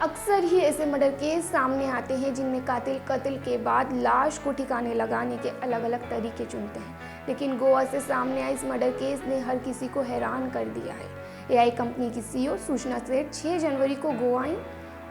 अक्सर ही ऐसे murder case सामने आते हैं जिनमें कातिल कत्ल के बाद लाश को ठिकाने लगाने के अलग अलग तरीके चुनते हैं। लेकिन गोवा से सामने आए इस मर्डर केस ने हर किसी को हैरान कर दिया है। एआई कंपनी की सीईओ सूचना सेठ 6 जनवरी को गोवा आई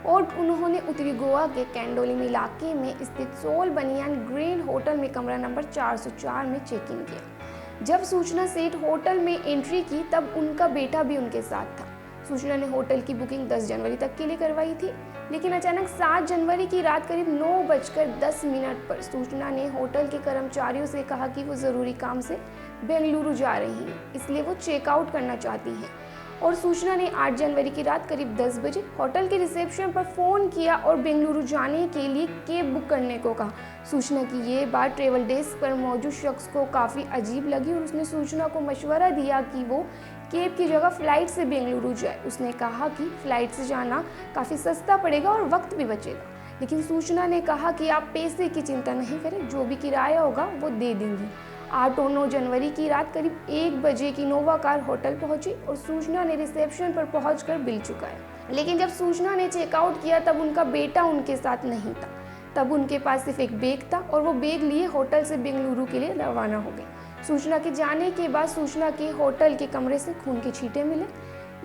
और उन्होंने उत्तरी गोवा के कैंडोलिम इलाके में स्थित सोल बनियान ग्रैंड होटल में कमरा नंबर 404 में चेक इन किया। जब सूचना सेठ होटल में एंट्री की तब उनका बेटा भी उनके साथ था। सूचना ने होटल की बुकिंग 10 जनवरी तक के लिए करवाई थी, लेकिन अचानक 7 जनवरी की रात करीब 9:10 पर सूचना ने होटल के कर्मचारियों से कहा कि वो ज़रूरी काम से बेंगलुरु जा रही हैं, इसलिए वो चेकआउट करना चाहती हैं। और सूचना ने 8 जनवरी की रात करीब 10 बजे होटल के रिसेप्शन पर फ़ोन किया और बेंगलुरु जाने के लिए कैब बुक करने को कहा। सूचना की ये बात ट्रेवल डेस्क पर मौजूद शख्स को काफ़ी अजीब लगी और उसने सूचना को मशवरा दिया कि वो कैब की जगह फ़्लाइट से बेंगलुरु जाए। उसने कहा कि फ़्लाइट से जाना काफ़ी सस्ता पड़ेगा और वक्त भी बचेगा, लेकिन सूचना ने कहा कि आप पैसे की चिंता नहीं करें, जो भी किराया होगा वो दे देंगी। 8 और 9 जनवरी की रात करीब 1 बजे की नोवा कार होटल पहुंची और सूचना ने रिसेप्शन पर पहुंचकर बिल चुकाया। लेकिन जब सूचना ने चेकआउट किया तब उनका बेटा उनके साथ नहीं था। तब उनके पास सिर्फ एक बैग था और वो बैग लिए होटल से बेंगलुरु के लिए रवाना हो गए। सूचना के जाने के बाद सूचना के होटल के कमरे से खून के छींटे मिले।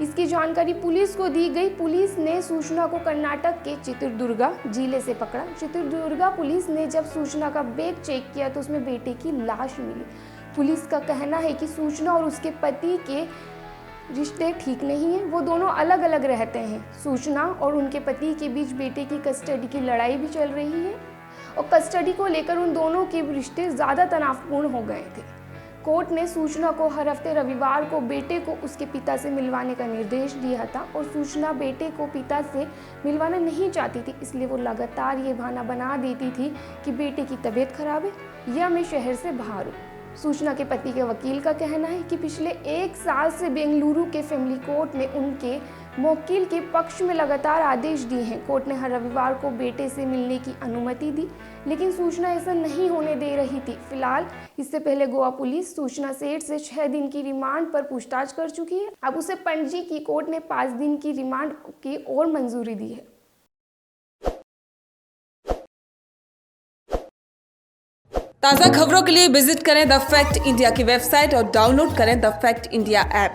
इसकी जानकारी पुलिस को दी गई। पुलिस ने सूचना को कर्नाटक के चित्रदुर्गा जिले से पकड़ा। चित्रदुर्गा पुलिस ने जब सूचना का बैग चेक किया तो उसमें बेटे की लाश मिली। पुलिस का कहना है कि सूचना और उसके पति के रिश्ते ठीक नहीं हैं, वो दोनों अलग अलग रहते हैं। सूचना और उनके पति के बीच बेटे की कस्टडी की लड़ाई भी चल रही है और कस्टडी को लेकर उन दोनों के रिश्ते ज़्यादा तनावपूर्ण हो गए थे। कोर्ट ने सूचना को हर हफ्ते रविवार को बेटे को उसके पिता से मिलवाने का निर्देश दिया था और सूचना बेटे को पिता से मिलवाना नहीं चाहती थी, इसलिए वो लगातार ये बहाना बना देती थी कि बेटे की तबीयत खराब है या मैं शहर से बाहर हूँ। सूचना के पति के वकील का कहना है कि पिछले 1 साल से बेंगलुरु के फैमिली कोर्ट ने उनके वकील के पक्ष में लगातार आदेश दिए हैं। कोर्ट ने हर रविवार को बेटे से मिलने की अनुमति दी, लेकिन सूचना ऐसा नहीं होने दे रही थी। फिलहाल इससे पहले गोवा पुलिस सूचना सेठ से 6 दिन की रिमांड पर पूछताछ कर चुकी है। अब उसे पणजी की कोर्ट ने 5 दिन की रिमांड की और मंजूरी दी है। ताज़ा खबरों के लिए विजिट करें द फैक्ट इंडिया की वेबसाइट और डाउनलोड करें द फैक्ट इंडिया ऐप।